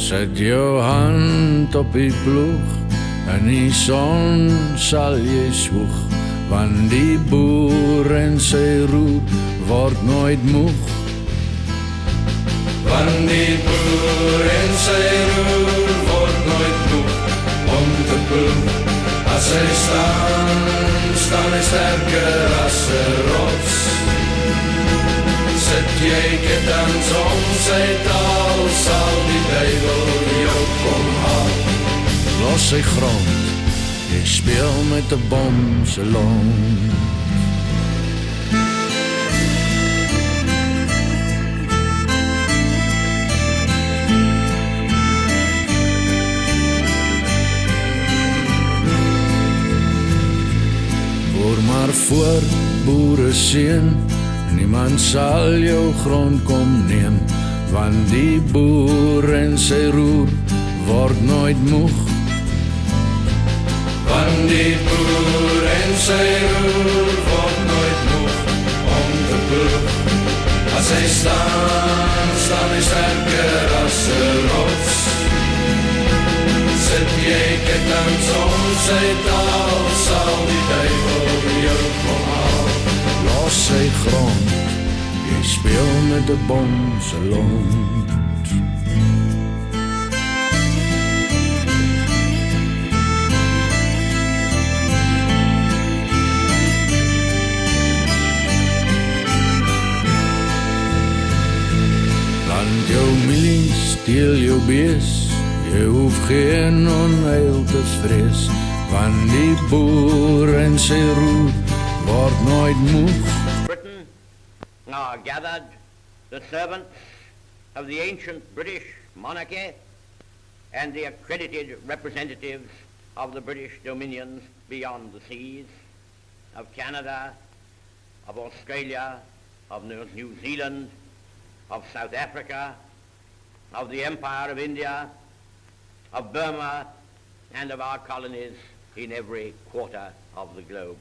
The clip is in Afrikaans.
Zet jou hand op die ploeg en die son sal jy swoeg, want die boer en sy roer word nooit moeg. Want die boer en sy roer word nooit moeg om te ploeg. As hy staan hy sterker as 'n rots. Sit jy ketens om sy taal, sal die duivel jou kom haal. Los sy grond, jy speel met 'n bom se lont. Hoor maar voor, boere seun, niemand sal jou grond kom neem, want die boer en sy roer word nooit moeg. Want die boer en sy roer word nooit moeg om te ploeg. As hy staan hy sterker as 'n rots. Sit jy ketens om sy taal, sal die duivel jou kom haal. Los sy grond, jy speel met 'n bom se lont. Plant jou mielies, steel jou bees, jy hoef geen onheil te vrees, want die boer en sy roer word nooit moeg. Britain are gathered the servants of the ancient British monarchy and the accredited representatives of the British dominions beyond the seas, of Canada, of Australia, of New Zealand, of South Africa, of the Empire of India, of Burma, and of our colonies in every quarter of the globe.